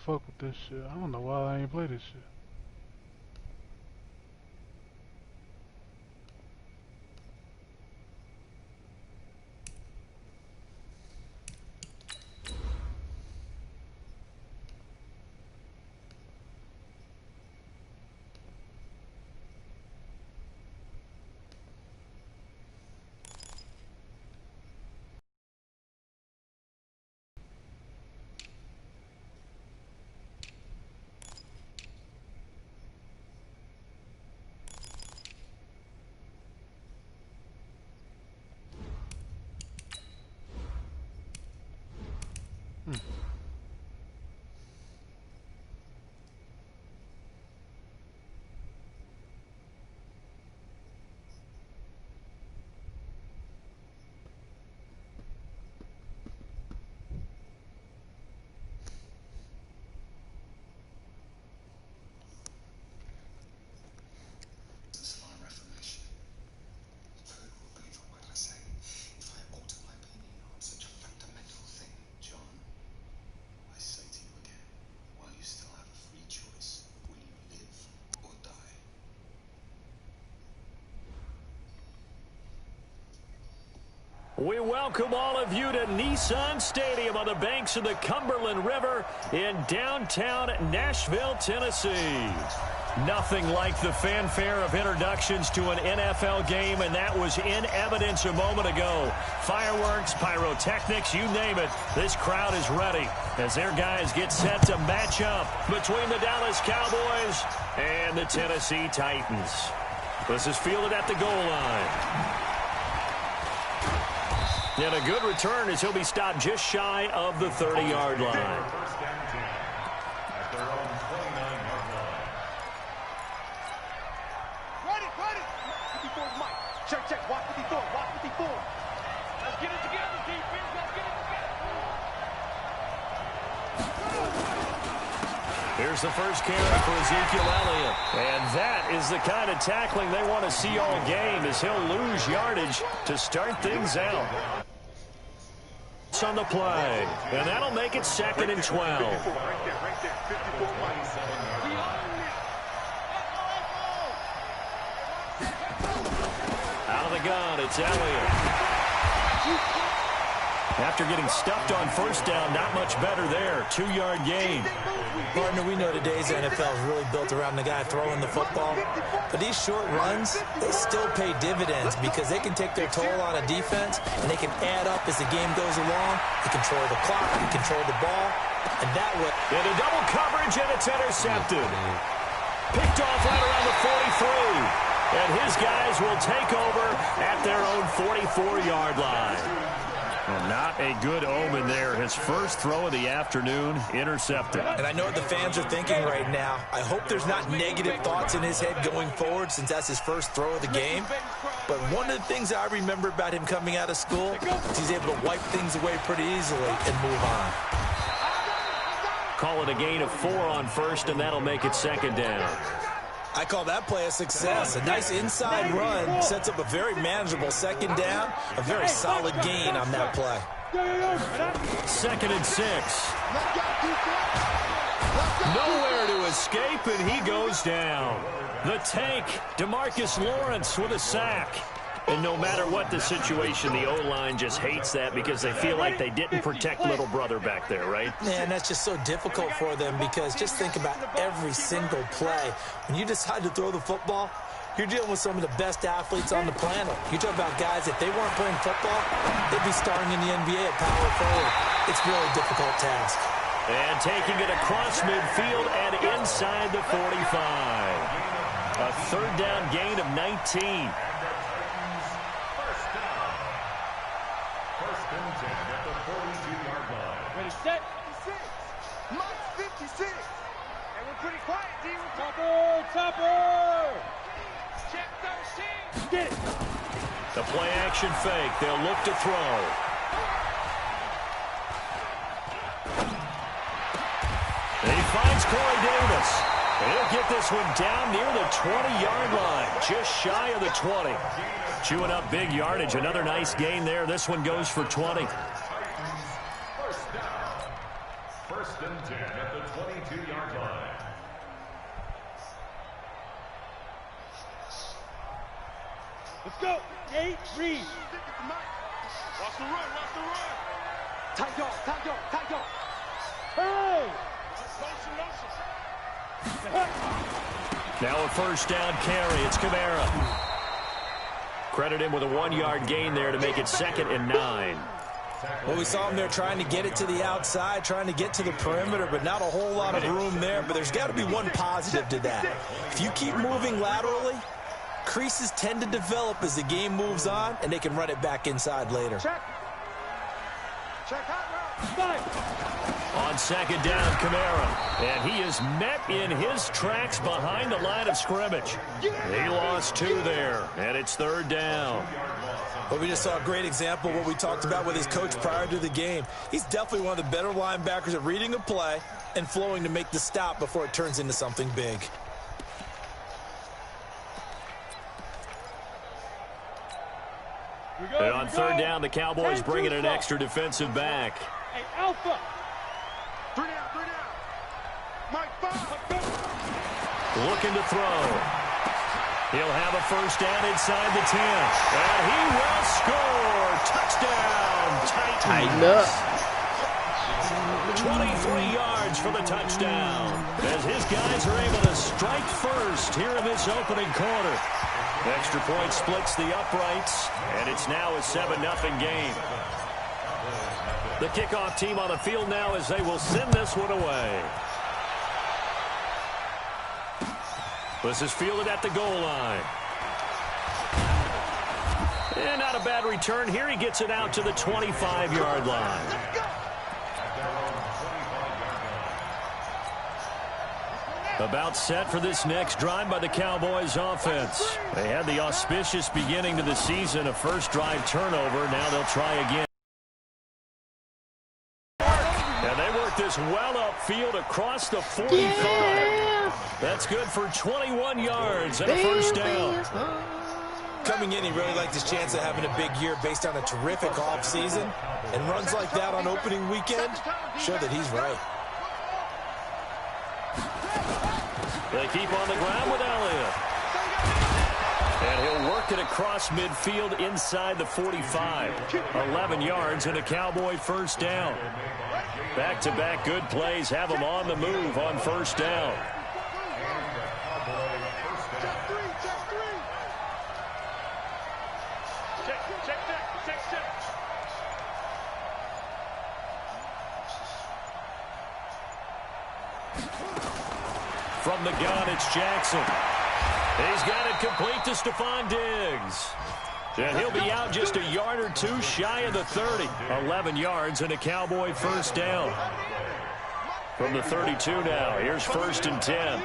fuck with this shit. I don't know why I ain't play this shit. We welcome all of you to Nissan Stadium on the banks of the Cumberland River in downtown Nashville, Tennessee. Nothing like the fanfare of introductions to an NFL game, and that was in evidence a moment ago. Fireworks, pyrotechnics, you name it. This crowd is ready as their guys get set to match up between the Dallas Cowboys and the Tennessee Titans. This is fielded at the goal line. And a good return as he'll be stopped just shy of the 30-yard line. Check. Watch 54. Let's get it together, defense. Let's get it together. Here's the first carry for Ezekiel Elliott. And that is the kind of tackling they want to see all game, as he'll lose yardage to start things out. On the play, and that'll make it 2nd and 12. Out of the gun, it's Elliott. After getting stuffed on first down, not much better there. 2-yard gain. Partner, we know today's NFL is really built around the guy throwing the football. But these short runs, they still pay dividends because they can take their toll on a defense, and they can add up as the game goes along. They control the clock, they control the ball, and that way... Into double coverage, and it's intercepted. Picked off right around the 43. And his guys will take over at their own 44-yard line. Well, not a good omen there. His first throw of the afternoon, intercepted. And I know what the fans are thinking right now. I hope there's not negative thoughts in his head going forward since that's his first throw of the game. But one of the things I remember about him coming out of school is he's able to wipe things away pretty easily and move on. Call it a gain of 4 on first, and that'll make it 2nd down. I call that play a success. A nice inside run sets up a very manageable 2nd down. A very solid gain on that play. 2nd and 6. Nowhere to escape, and he goes down. The tank, DeMarcus Lawrence with a sack. And no matter what the situation, the O-line just hates that because they feel like they didn't protect little brother back there, right? Man, that's just so difficult for them because just think about every single play. When you decide to throw the football, you're dealing with some of the best athletes on the planet. You talk about guys, if they weren't playing football, they'd be starting in the NBA at power forward. It's a really difficult task. And taking it across midfield and inside the 45. A 3rd down gain of 19. Set. 56. Mike 56. And we're pretty quiet, D. Topper. Check 13. Get it. The play action fake. They'll look to throw. And he finds Corey Davis. And he'll get this one down near the 20-yard line. Just shy of the 20. Chewing up big yardage. Another nice gain there. This one goes for 20. First and 10 at the 22. Let's go. Nate, read. Watch the run, watch the run. Tight dog, tight dog, tight dog. Hey! Now a first down carry. It's Kamara. Credit him with a 1-yard gain there to make it 2nd and 9. Well, we saw him there trying to get it to the outside, trying to get to the perimeter, but not a whole lot of room there. But there's got to be one positive to that. If you keep moving laterally, creases tend to develop as the game moves on, and they can run it back inside later. Check. Check hot route. On 2nd down, Kamara. And he is met in his tracks behind the line of scrimmage. He lost 2 there, and it's 3rd down. But we just saw a great example of what we talked about with his coach prior to the game. He's definitely one of the better linebackers at reading a play and flowing to make the stop before it turns into something big. And on 3rd down, the Cowboys bring in an extra defensive back. Hey, Alpha. 3 down, 3 down. Mike, 5. Looking to throw. He'll have a first down inside the 10. And he will score. Touchdown, Titans. 23 yards for the touchdown. As his guys are able to strike first here in this opening quarter. Extra point splits the uprights, and it's now a 7-0 game. The kickoff team on the field now as they will send this one away. This is fielded at the goal line. And not a bad return here. He gets it out to the 25-yard line. About set for this next drive by the Cowboys offense. They had the auspicious beginning to the season, a first drive turnover. Now they'll try again. And they work this well upfield across the 45. Yeah. That's good for 21 yards and a first down. Coming in, he really liked his chance of having a big year based on a terrific offseason. And runs like that on opening weekend show that he's right. They keep on the ground with Elliott. And he'll work it across midfield inside the 45. 11 yards and a Cowboy first down. Back-to-back good plays have them on the move on first down. From the gun, it's Jackson. He's got it complete to Stephon Diggs. And he'll be out just a yard or two shy of the 30. 11 yards and a Cowboy first down. From the 32 now, here's 1st and 10.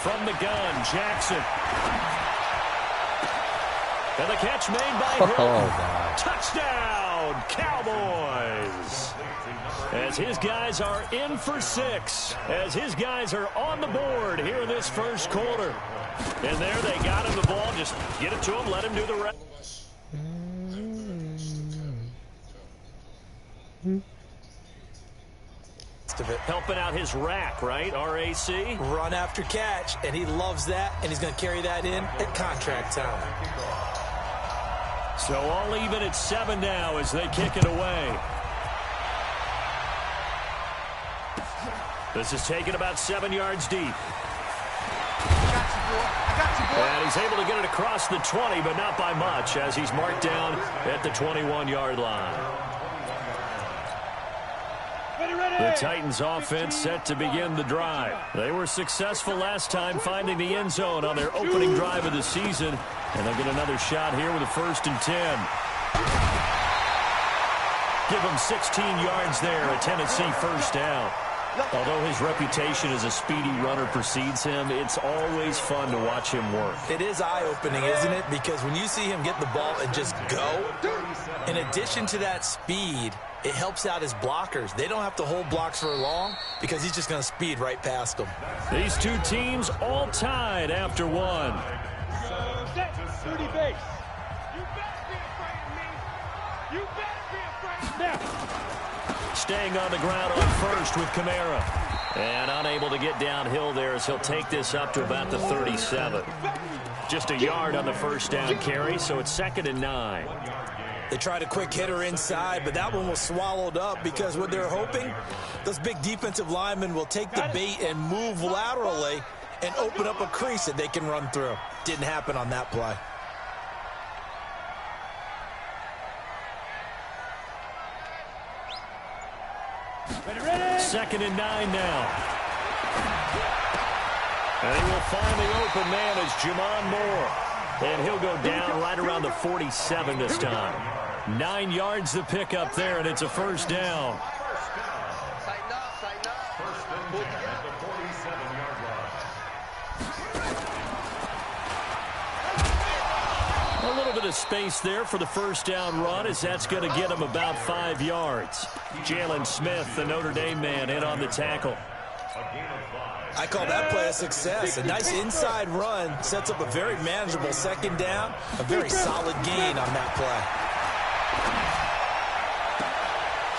From the gun, Jackson. And the catch made by Hill. Touchdown, Cowboys. As his guys are in for 6. As his guys are on the board here in this first quarter. And there they got him the ball. Just get it to him, let him do the rest. Helping out his rack, right? RAC. Run after catch, and he loves that, and he's going to carry that in at contract time. So all even at 7 now as they kick it away. This is taken about 7 yards deep. And he's able to get it across the 20, but not by much, as he's marked down at the 21-yard line. The Titans offense set to begin the drive. They were successful last time finding the end zone on their opening drive of the season. And they'll get another shot here with a 1st and 10. Give him 16 yards there, a Tennessee first down. Although his reputation as a speedy runner precedes him, it's always fun to watch him work. It is eye-opening, isn't it? Because when you see him get the ball and just go, in addition to that speed, it helps out his blockers. They don't have to hold blocks for long because he's just going to speed right past them. These two teams all tied after 1. 30 base. You better be afraid of me. You better be afraid of me. Staying on the ground on first with Kamara. And unable to get downhill there as he'll take this up to about the 37. Just a yard on the first down carry, so it's 2nd and 9. They tried a quick hitter inside, but that one was swallowed up because what they're hoping, those big defensive linemen will take the bait and move laterally and open up a crease that they can run through. Didn't happen on that play. Ready. 2nd and 9 now. And he will find the open man as Jamon Moore. And he'll go down right around the 47 this time. 9 yards to pick up there, and it's a first down. Tighten up, tighten up. First and 10 at the 47-yard line. A little bit of space there for the first down run, as that's going to get him about 5 yards. Jalen Smith, the Notre Dame man, in on the tackle. I call that play a success. A nice inside run sets up a very manageable second down. A very solid gain on that play.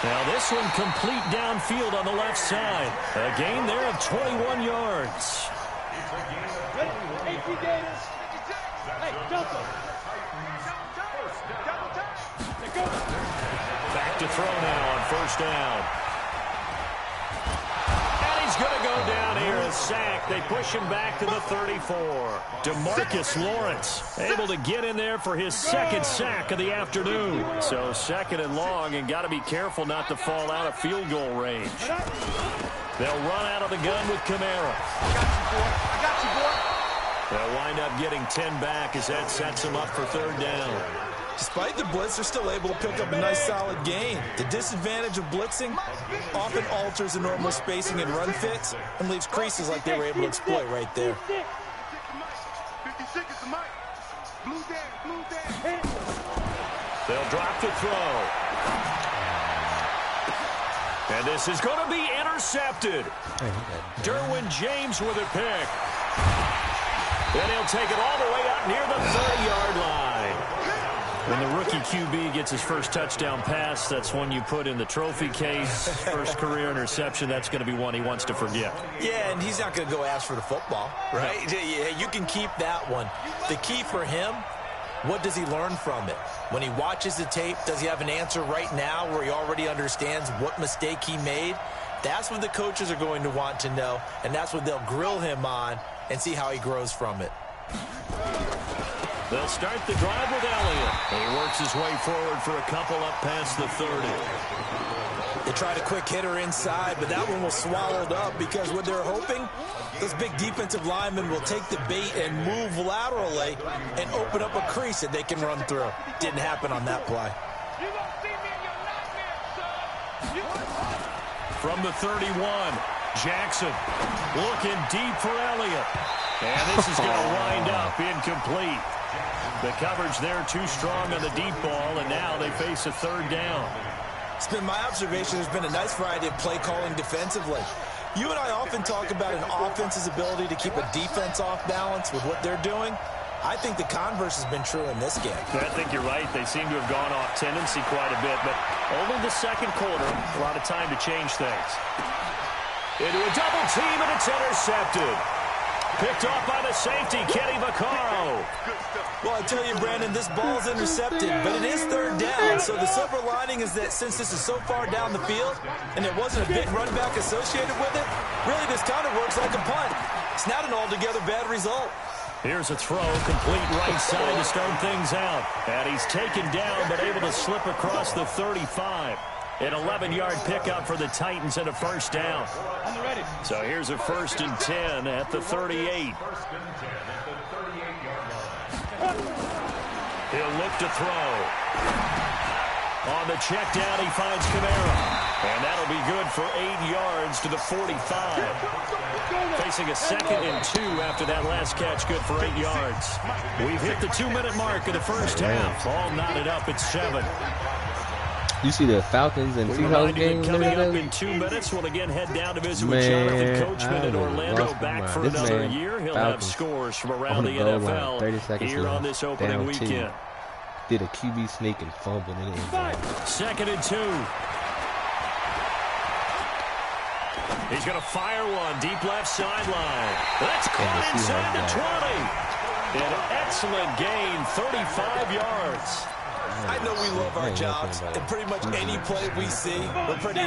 Now this one complete downfield on the left side. A gain there of 21 yards. Back to throw now on first down. And he's going to go down here, a sack. They push him back to the 34. DeMarcus Lawrence able to get in there for his 2nd sack of the afternoon. So 2nd and long, and got to be careful not to fall out of field goal range. They'll run out of the gun with Kamara. I got you, boy. They'll wind up getting 10 back as that sets them up for 3rd down. Despite the blitz, they're still able to pick up a nice solid gain. The disadvantage of blitzing often alters the normal spacing and run fits and leaves creases like they were able to exploit right there. 56 is the mic. Blue down. They'll drop the throw. And this is going to be intercepted. Derwin James with a pick. Then he'll take it all the way up near the 30-yard line. When the rookie QB gets his first touchdown pass, that's one you put in the trophy case. First career interception, that's going to be one he wants to forget. Yeah, and he's not going to go ask for the football, right? Yeah, you can keep that one. The key for him, what does he learn from it? When he watches the tape, does he have an answer right now where he already understands what mistake he made? That's what the coaches are going to want to know, and that's what they'll grill him on and see how he grows from it. They'll start the drive with Elliott. He works his way forward for a couple up past the 30. They tried a quick hitter inside, but that one was swallowed up because what they're hoping, those big defensive linemen will take the bait and move laterally and open up a crease that they can run through. Didn't happen on that play. From the 31, Jackson looking deep for Elliott. And this is going to wind up incomplete. The coverage there too strong on the deep ball, and now they face a 3rd down. It's been my observation there's been a nice variety of play calling defensively. You and I often talk about an offense's ability to keep a defense off balance with what they're doing. I think the converse has been true in this game. I think you're right. They seem to have gone off tendency quite a bit, but only the 2nd quarter, a lot of time to change things. Into a double team, and it's intercepted. Picked off by the safety, Kenny Vaccaro. Well, I tell you, Brandon, this ball is intercepted, but it is 3rd down. So the silver lining is that since this is so far down the field and there wasn't a big run back associated with it, really this kind of works like a punt. It's not an altogether bad result. Here's a throw, complete right side to start things out. And he's taken down, but able to slip across the 35. An 11-yard pickup for the Titans and a first down. So here's a 1st and 10 at the 38. He'll look to throw. On the check down, he finds Kamara. And that'll be good for 8 yards to the 45. Facing a 2nd and 2 after that last catch, good for 8 yards. We've hit the 2-minute mark of the first half. All knotted up at 7. You see the Falcons and Seahawks game? Coming up in 2 minutes, we'll again head down to visit with Jonathan Coachman in Orlando. Back for another year. He'll have scores from around the NFL here on this opening weekend. Did a QB sneak and fumbled in the end zone. 2nd and 2. He's going to fire one deep left sideline. That's caught inside the 20. An excellent gain, 35 yards. I know we love our jobs, and pretty much any play we see, we're pretty,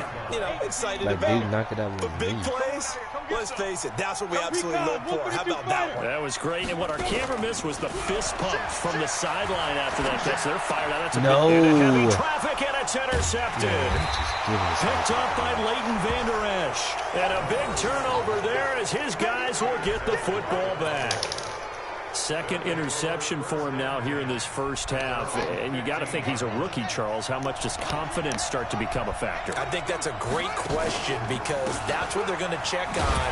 excited about. Knock it out. But big plays, let's face it, that's what we absolutely live for. How about that one? That was great, and what our camera missed was the fist pump from the sideline after that catch. They're fired out. That's a big hit. Heavy traffic, and it's intercepted. Picked up by Leighton Vander Esch. And a big turnover there as his guys will get the football back. Second interception for him now here in this first half. And you got to think he's a rookie, Charles. How much does confidence start to become a factor? I think that's a great question because that's what they're going to check on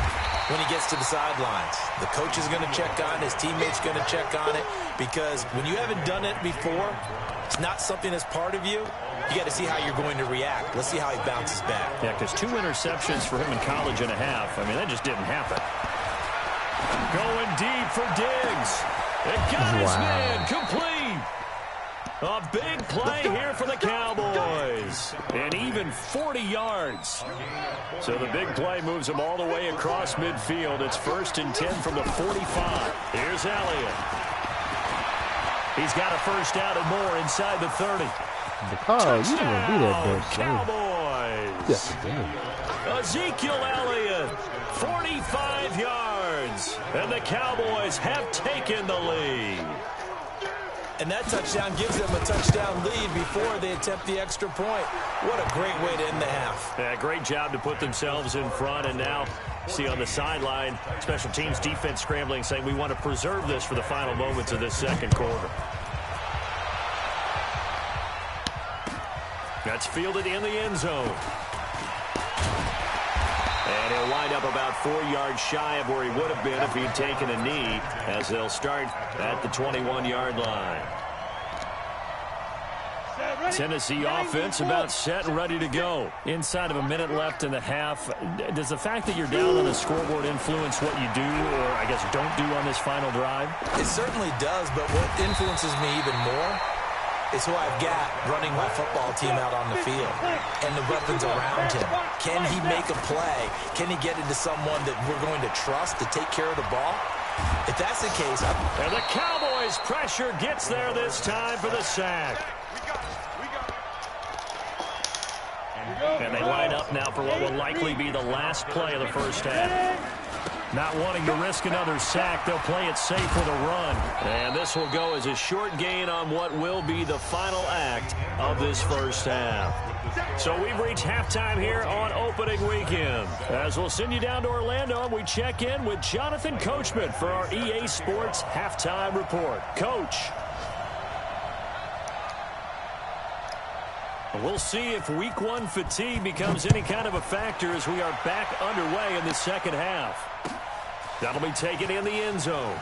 when he gets to the sidelines. The coach is going to check on, his teammates going to check on it, because when you haven't done it before, it's not something that's part of you. You got to see how you're going to react. Let's see how he bounces back. Yeah, because 2 interceptions for him in college and a half. I mean, that just didn't happen. Going deep for Diggs. It got his man complete. A big play here for the Cowboys. And even 40 yards. So the big play moves him all the way across midfield. It's 1st and 10 from the 45. Here's Elliott. He's got a first down and more inside the 30. Oh, you didn't do that, Cowboys. Ezekiel Elliott, 45 yards. And the Cowboys have taken the lead. And that touchdown gives them a touchdown lead before they attempt the extra point. What a great way to end the half. Yeah, great job to put themselves in front. And now, see on the sideline, special teams defense scrambling, saying we want to preserve this for the final moments of this second quarter. That's fielded in the end zone. And he'll wind up about 4 yards shy of where he would have been if he'd taken a knee, as they'll start at the 21-yard line. Tennessee offense about set and ready to go. Inside of a minute left in the half. Does the fact that you're down on the scoreboard influence what you do, or I guess don't do on this final drive? It certainly does, but what influences me even more is who I've got running my football team out on the field and the weapons around him. Can he make a play? Can he get into someone that we're going to trust to take care of the ball? If that's the case, and the Cowboys' pressure gets there this time for the sack. And they line up now for what will likely be the last play of the first half. Not wanting to risk another sack, they'll play it safe with a run. And this will go as a short gain on what will be the final act of this first half. So we've reached halftime here on opening weekend. As we'll send you down to Orlando, and we check in with Jonathan Coachman for our EA Sports Halftime Report. Coach. We'll see if week 1 fatigue becomes any kind of a factor as we are back underway in the second half. That'll be taken in the end zone.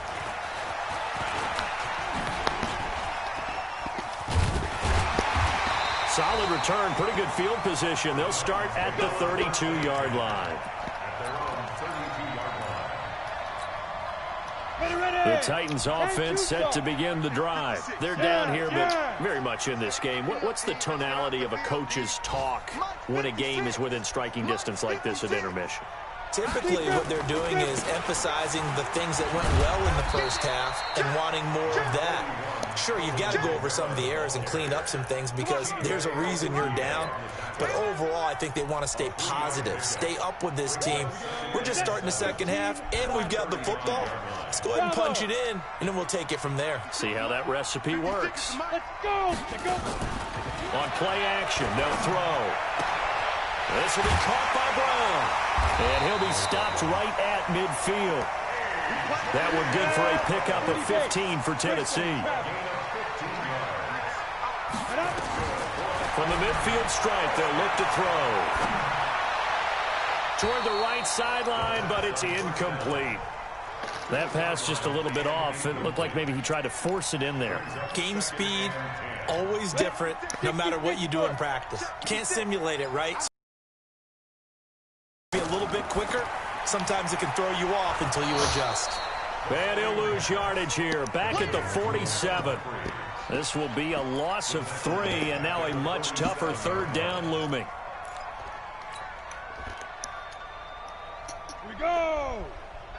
Solid return, pretty good field position. They'll start at the 32-yard line. The Titans offense set to begin the drive. They're down here, but very much in this game. What's the tonality of a coach's talk when a game is within striking distance like this at intermission? Typically, what they're doing is emphasizing the things that went well in the first half and wanting more of that. Sure, you've got to go over some of the errors and clean up some things because there's a reason you're down. But overall, I think they want to stay positive, stay up with this team. We're just starting the second half, and we've got the football. Let's go ahead and punch it in, and then we'll take it from there. See how that recipe works. Let's go. On play action, they'll throw. This will be caught by Brown. And he'll be stopped right at midfield. That one good for a pickup of 15 for Tennessee. From the midfield stripe, they'll look to throw. Toward the right sideline, but it's incomplete. That pass just a little bit off. It looked like maybe he tried to force it in there. Game speed, always different, no matter what you do in practice. Can't simulate it, right? Be a little bit quicker. Sometimes it can throw you off until you adjust. And he'll lose yardage here. Back at the 47. This will be a loss of 3, and now a much tougher third down looming. we go.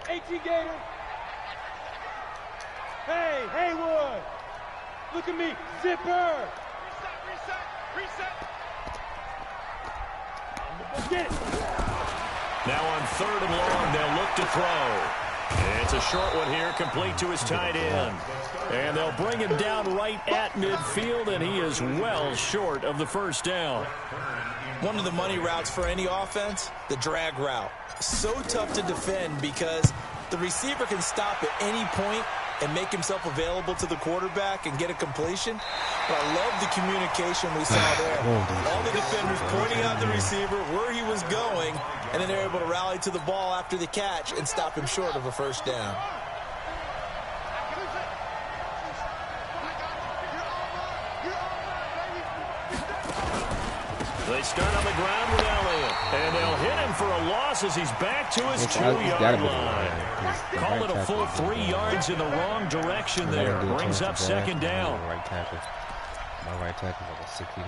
18 Gator. Hey, Haywood. Look at me. Zipper. Reset. Get it. Now on 3rd and long, they'll look to throw. It's a short one here, complete to his tight end. And they'll bring him down right at midfield, and he is well short of the first down. One of the money routes for any offense, the drag route. So tough to defend because the receiver can stop at any point and make himself available to the quarterback and get a completion. But I love the communication we saw there. All the defenders pointing out the receiver where he was going, and then they're able to rally to the ball after the catch and stop him short of a first down. They start on the ground with Elliott, and they'll hit him for a loss as he's back to his 2-yard line. Call it a full 3 yards in the wrong direction there. Brings up second down. My right tackle is like a 69.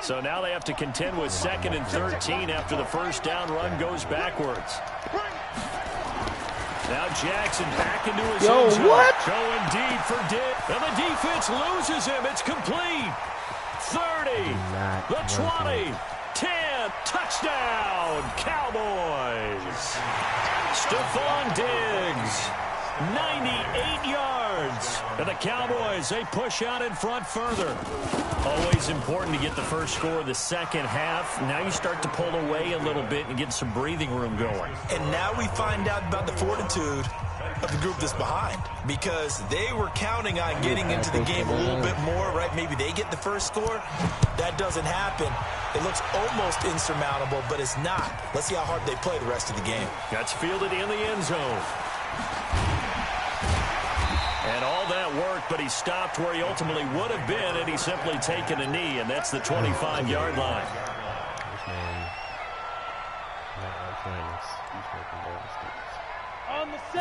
So now they have to contend with 2nd and 13 after the first down run goes backwards. Now Jackson back into his end zone. What? Going deep for Dick. And the defense loses him. It's complete. 30, the 20, 10, touchdown, Cowboys. Stephon Diggs, 98 yards. And the Cowboys, they push out in front further. Always important to get the first score of the second half. Now you start to pull away a little bit and get some breathing room going. And now we find out about the fortitude of the group that's behind, because they were counting on getting into the game a little bit more, right? Maybe they get the first score. That doesn't happen. It looks almost insurmountable, but it's not. Let's see how hard they play the rest of the game. That's fielded in the end zone. And all that worked, but he stopped where he ultimately would have been, and he's simply taken a knee, and that's the 25-yard line.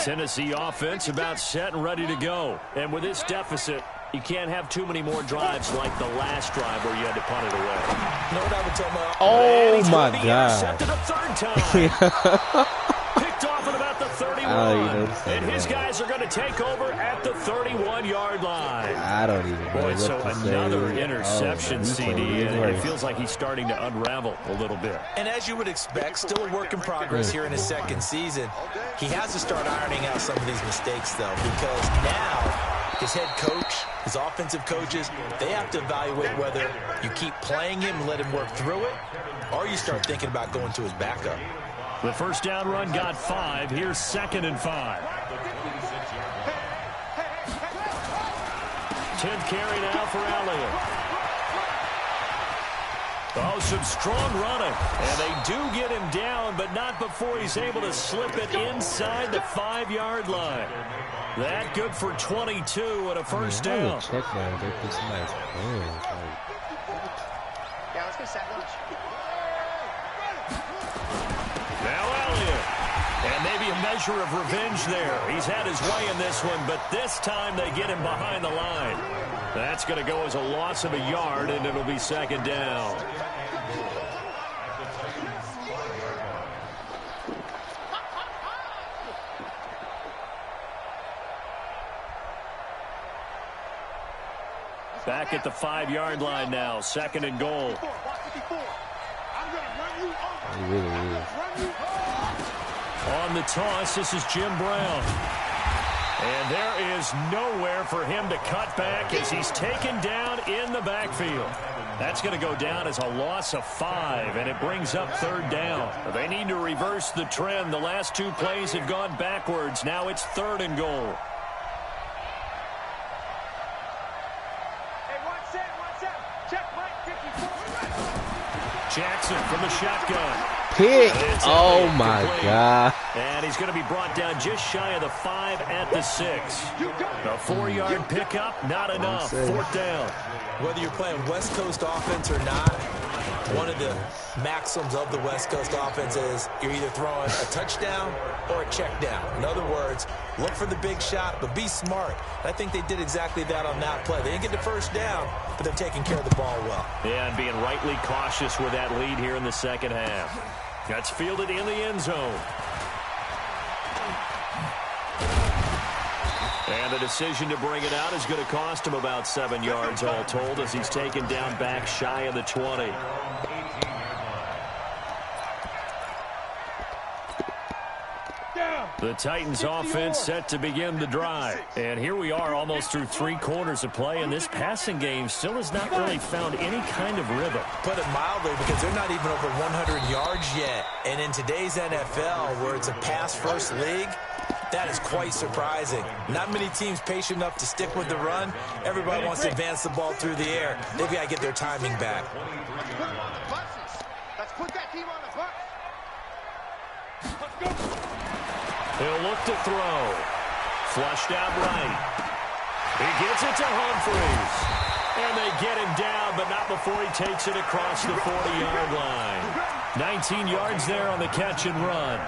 Tennessee offense about set and ready to go. And with this deficit, you can't have too many more drives like the last drive where you had to punt it away. You know what I would tell my... Oh, my God. Intercepted a 3rd time. Picked off at about the 31. And his guys are going to take over at the 31-yard line. I don't even know what so to another say. interception, CD, and it feels like he's starting to unravel a little bit. And as you would expect, still a work in progress here in his second season. He has to start ironing out some of these mistakes, though, because now his head coach, his offensive coaches, they have to evaluate whether you keep playing him and let him work through it, or you start thinking about going to his backup. The first down run got 5. Here's 2nd and 5. 10th carry now for Elliott. Oh, some strong running. And they do get him down, but not before he's able to slip it inside the 5-yard line. That good for 22 and a first down. Check down. They put some nice plans. Yeah, let's go set lunch. Now Elliott. And maybe a measure of revenge there. He's had his way in this one, but this time they get him behind the line. That's going to go as a loss of a yard, and it'll be 2nd down. Back at the 5-yard line now, 2nd and goal. He really is. On the toss, this is Jim Brown. And there is nowhere for him to cut back as he's taken down in the backfield. That's going to go down as a loss of 5, and it brings up 3rd down. They need to reverse the trend. The last 2 plays have gone backwards. Now it's 3rd and goal. Jackson from the shotgun. Pick. Oh, my God. And he's going to be brought down just shy of the 5 at the 6. A 4-yard pickup, not enough. 4th down. Whether you're playing West Coast offense or not, one of the maxims of the West Coast offense is you're either throwing a touchdown or a check down. In other words, look for the big shot, but be smart. I think they did exactly that on that play. They didn't get the first down, but they're taking care of the ball well. Yeah, and being rightly cautious with that lead here in the second half. That's fielded in the end zone. a decision to bring it out is going to cost him about 7 yards all told as he's taken down back shy of the 20. The Titans offense set to begin the drive. And here we are almost through 3 quarters of play, and this passing game still has not really found any kind of rhythm. Put it mildly, because they're not even over 100 yards yet. And in today's NFL, where it's a pass-first league, that is quite surprising. Not many teams patient enough to stick with the run. Everybody wants to advance the ball through the air. They've got to get their timing back. Let's put that team on the bus. Let's go. He'll look to throw. Flushed out right. He gets it to Humphries. And they get him down, but not before he takes it across the 40-yard line. 19 yards there on the catch and run.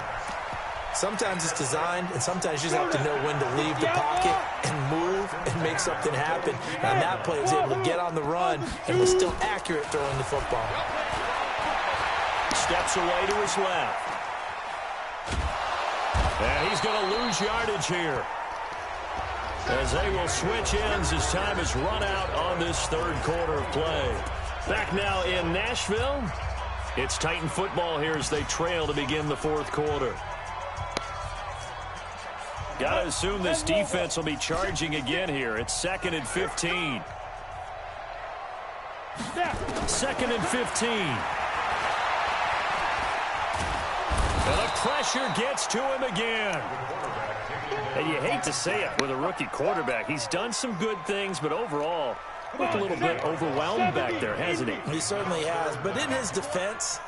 Sometimes it's designed, and sometimes you just have to know when to leave the pocket and move and make something happen. And on that play, he was able to get on the run and was still accurate throwing the football. Steps away to his left. And he's going to lose yardage here, as they will switch ends as time is run out on this third quarter of play. Back now in Nashville, it's Titan football here as they trail to begin the fourth quarter. Got to assume this defense will be charging again here. It's 2nd and 15. 2nd and 15. And the pressure gets to him again. And you hate to say it with a rookie quarterback. He's done some good things, but overall, looked a little bit overwhelmed back there, hasn't he? He certainly has. But in his defense,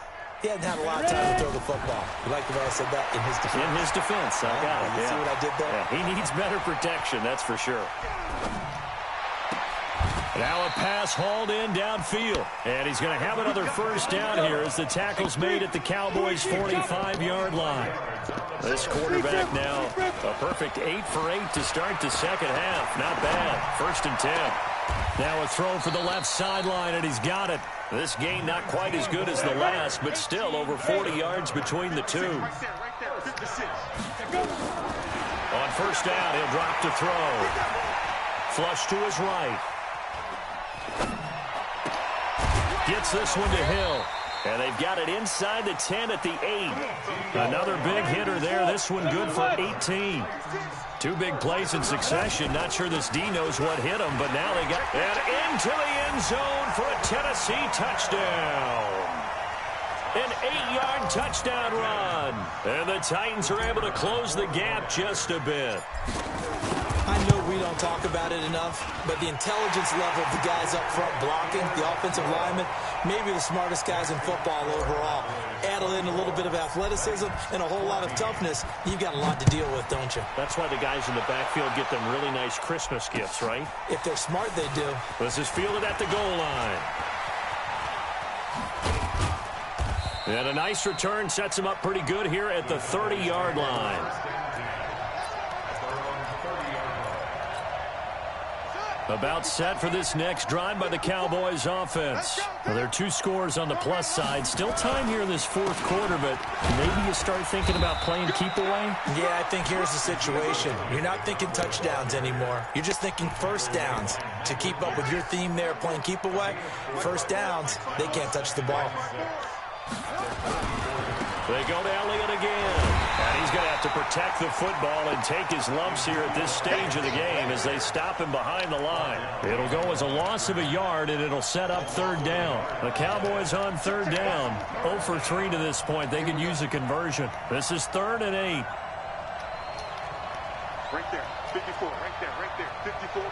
he hadn't had a lot of time to throw the football. You like the way I said that? In his defense. In his defense, I got it. You see what I did there? Yeah, he needs better protection, that's for sure. Now a pass hauled in downfield. And he's going to have another first down here as the tackle's made at the Cowboys' 45-yard line. This quarterback now a perfect 8 for 8 to start the second half. Not bad. 1st and 10. Now a throw for the left sideline, and he's got it. This gain not quite as good as the last, but still over 40 yards between the two. On first down, he'll drop to throw. Flush to his right. Gets this one to Hill. And they've got it inside the 10 at the 8. Another big hitter there. This one good for 18. 2 big plays in succession. Not sure this D knows what hit him, but now they got it into the end zone for a Tennessee touchdown. An 8-yard touchdown run. And the Titans are able to close the gap just a bit. I know we don't talk about it enough, but the intelligence level of the guys up front blocking, the offensive linemen, maybe the smartest guys in football overall. Add in a little bit of athleticism and a whole lot of toughness, you've got a lot to deal with, don't you? That's why the guys in the backfield get them really nice Christmas gifts, right? If they're smart, they do. This is fielded at the goal line. And a nice return sets him up pretty good here at the 30-yard line. About set for this next drive by the Cowboys offense. Well, there are 2 scores on the plus side. Still time here in this fourth quarter, but maybe you start thinking about playing keep away? Yeah, I think here's the situation. You're not thinking touchdowns anymore. You're just thinking first downs. To keep up with your theme there, playing keep away, first downs, they can't touch the ball. They go to Elliott again. And he's going to have to protect the football and take his lumps here at this stage of the game as they stop him behind the line. It'll go as a loss of a yard, and it'll set up third down. The Cowboys on third down. 0 for 3 to this point. They could use a conversion. This is 3rd and 8. Right there, 54, right there, 54.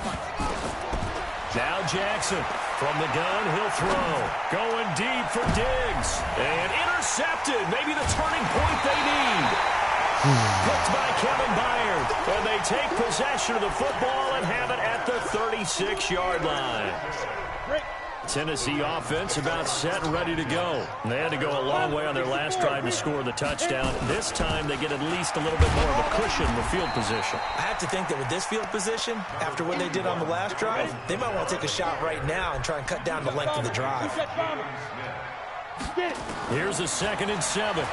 Now Jackson from the gun, he'll throw. Going deep for Diggs. And intercepted. Maybe the turning point they need. Picked by Kevin Byard. And they take possession of the football and have it at the 36-yard line. Tennessee offense about set and ready to go. And they had to go a long way on their last drive to score the touchdown. This time they get at least a little bit more of a cushion with field position. I have to think that with this field position, after what they did on the last drive, they might want to take a shot right now and try and cut down the length of the drive. Here's a 2nd and 7.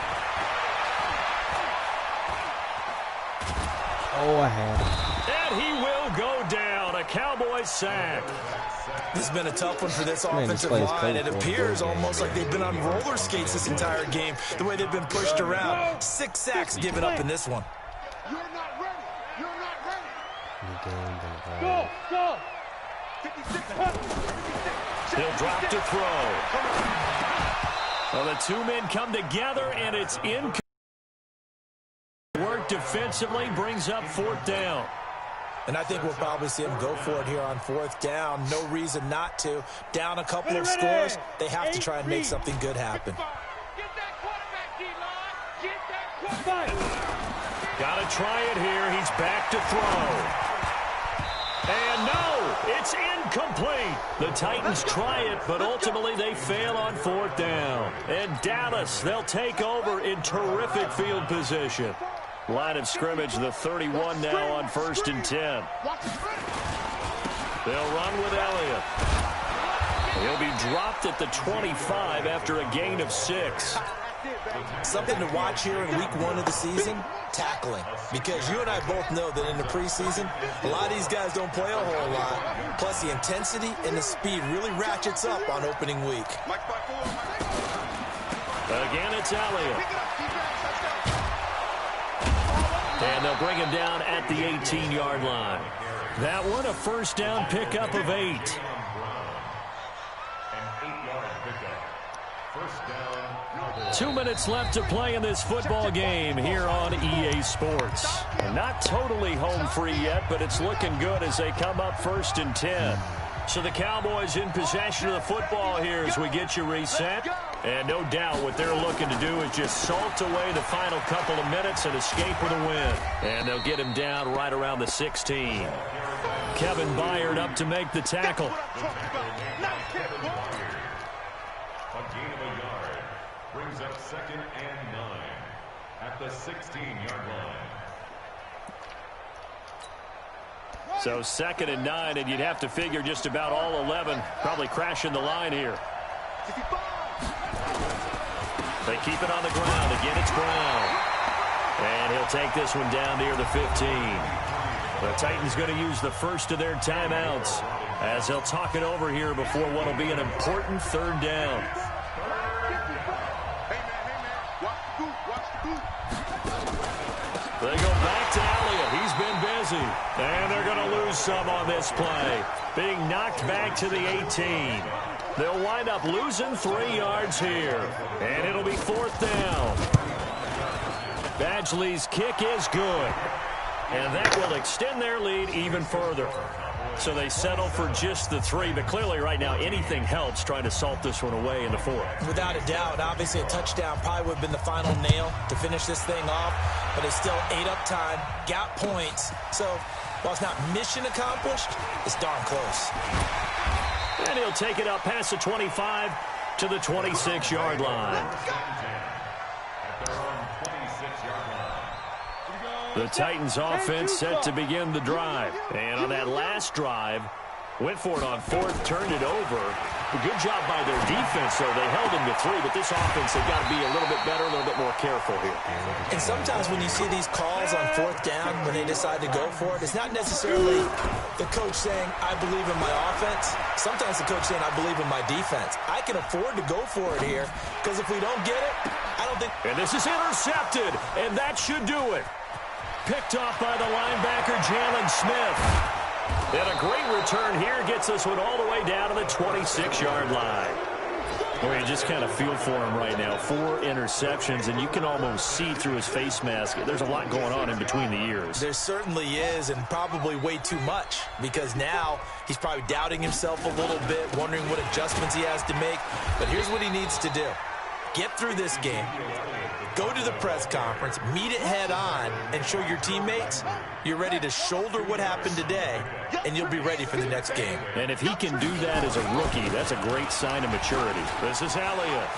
Oh, I had it. And he will go down. A Cowboys sack. This has been a tough one for this offensive line. It appears almost like they've been on roller skates this entire game, the way they've been pushed around. 6 sacks given up in this one. You're not ready. You're not ready. Go, go. 56. He'll drop to throw. Well, the two men come together, and it's in. Work defensively brings up 4th down. And I think we'll probably see him go for it here on 4th down. No reason not to. Down a couple of scores, they have to try and make something good happen. Get that quarterback, D-line. Get that quarterback. Got to try it here. He's back to throw. And no, it's incomplete. The Titans try it, but ultimately they fail on 4th down. And Dallas, they'll take over in terrific field position. Line of scrimmage, the 31 now on 1st and 10. They'll run with Elliott. He'll be dropped at the 25 after a gain of 6. Something to watch here in week 1 of the season, tackling. Because you and I both know that in the preseason, a lot of these guys don't play a whole lot. Plus, the intensity and the speed really ratchets up on opening week. Again, it's Elliott. And they'll bring him down at the 18-yard line. That one, a 1st down pickup of 8. An 8-yard pickup. 1st down. 2 minutes left to play in this football game here on EA Sports. Not totally home free yet, but it's looking good as they come up 1st and 10. So the Cowboys in possession of the football here as we get you reset. And no doubt what they're looking to do is just salt away the final couple of minutes and escape with a win. And they'll get him down right around the 16. Kevin Byard up to make the tackle. A gain of a yard. Brings up 2nd and 9 at the 16-yard line. So 2nd and 9, and you'd have to figure just about all 11 probably crashing the line here. They keep it on the ground. Again, it's Brown. And he'll take this one down near the 15. The Titans going to use the first of their timeouts as they'll talk it over here before what will be an important 3rd down. They go back to Elliott. He's been busy. And they're going to lose some on this play. Being knocked back to the 18. They'll wind up losing 3 yards here. And it'll be 4th down. Badgley's kick is good. And that will extend their lead even further. So they settle for just the 3, but clearly right now anything helps trying to salt this one away in the 4th. Without a doubt, obviously a touchdown probably would have been the final nail to finish this thing off, but it's still ate up time, got points. So while it's not mission accomplished, it's darn close. And he'll take it up past the 25 to the 26-yard line. The Titans offense set to begin the drive. And on that last drive, went for it on 4th, turned it over. A good job by their defense, though. They held them to 3, but this offense, they've got to be a little bit better, a little bit more careful here. And sometimes when you see these calls on 4th down, when they decide to go for it, it's not necessarily the coach saying, I believe in my offense. Sometimes the coach saying, I believe in my defense. I can afford to go for it here, because if we don't get it, I don't think... And this is intercepted, and that should do it. Picked off by the linebacker, Jalen Smith. And a great return here gets this one all the way down to the 26-yard line. Well, you just kind of feel for him right now. 4 interceptions, and you can almost see through his face mask. There's a lot going on in between the ears. There certainly is, and probably way too much, because now he's probably doubting himself a little bit, wondering what adjustments he has to make. But here's what he needs to do. Get through this game. Go to the press conference, meet it head on, and show your teammates you're ready to shoulder what happened today, and you'll be ready for the next game. And if he can do that as a rookie, that's a great sign of maturity. This is Elliott.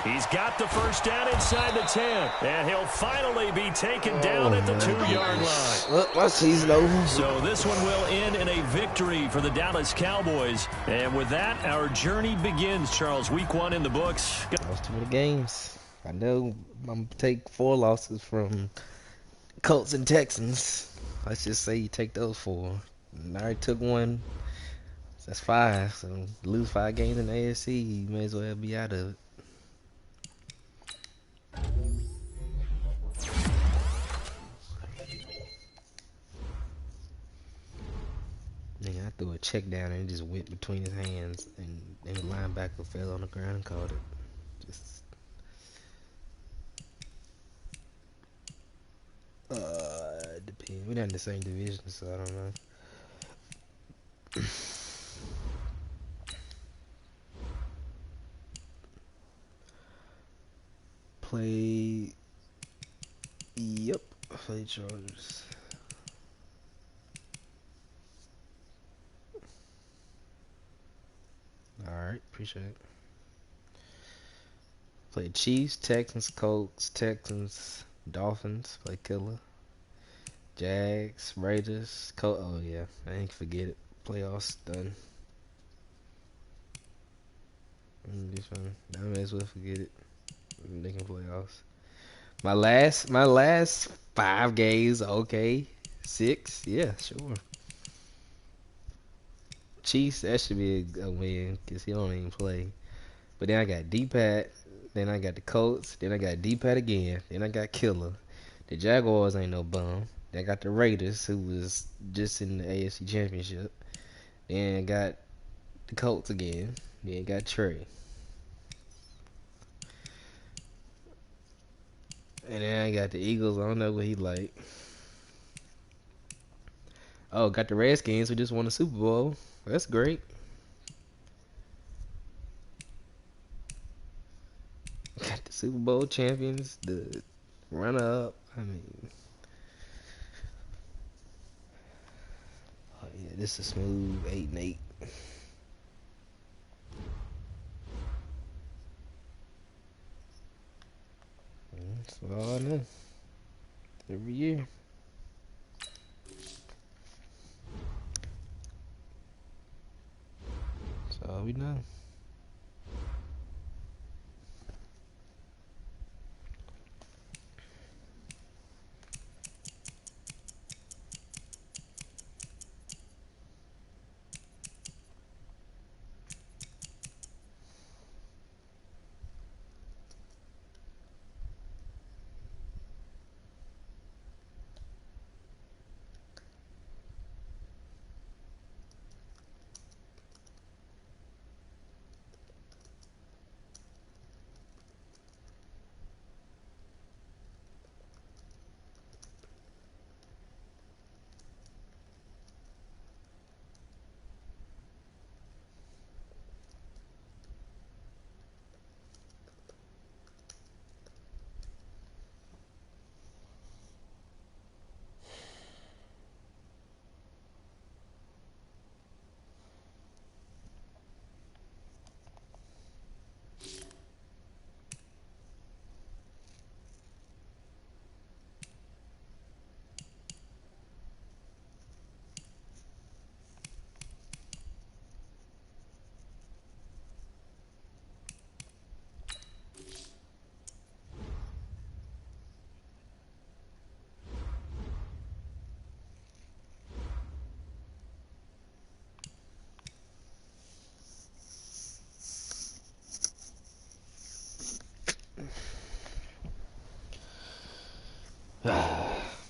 He's got the first down inside the 10, and he'll finally be taken down at the 2-yard line. Look, my season over. So this one will end in a victory for the Dallas Cowboys. And with that, our journey begins, Charles. Week 1 in the books. Lost too many games. I know I'm going to take 4 losses from Colts and Texans. Let's just say you take those 4. And I already took 1. So that's 5. So lose 5 games in the AFC, you may as well be out of it. Nigga, I threw a check down and it just went between his hands, and the linebacker fell on the ground and caught it. Just depends. We're not in the same division, so I don't know. Play. Yep. Play Chargers. Alright, appreciate it. Play Chiefs, Texans, Colts, Texans, Dolphins, play Killer. Jags, Raiders, Colts. Oh yeah, I ain't forget it. Playoffs done. This one, I may as well forget it. They can playoffs. My last 5 games, okay. 6, yeah, sure. Chiefs, that should be a win, because he don't even play. But then I got D-Pat, then I got the Colts, then I got D-Pat again, then I got Killer. The Jaguars ain't no bum. Then I got the Raiders, who was just in the AFC Championship. Then I got the Colts again. Then I got Trey. And then I got the Eagles. I don't know what he like. Oh, got the Redskins, who just won the Super Bowl. That's great. Got the Super Bowl champions, the runner-up. I mean, oh yeah, this is a smooth 8-8. That's all I know. Every year. That's all we know.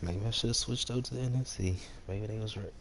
Maybe I should have switched over to the NFC. Maybe they was right.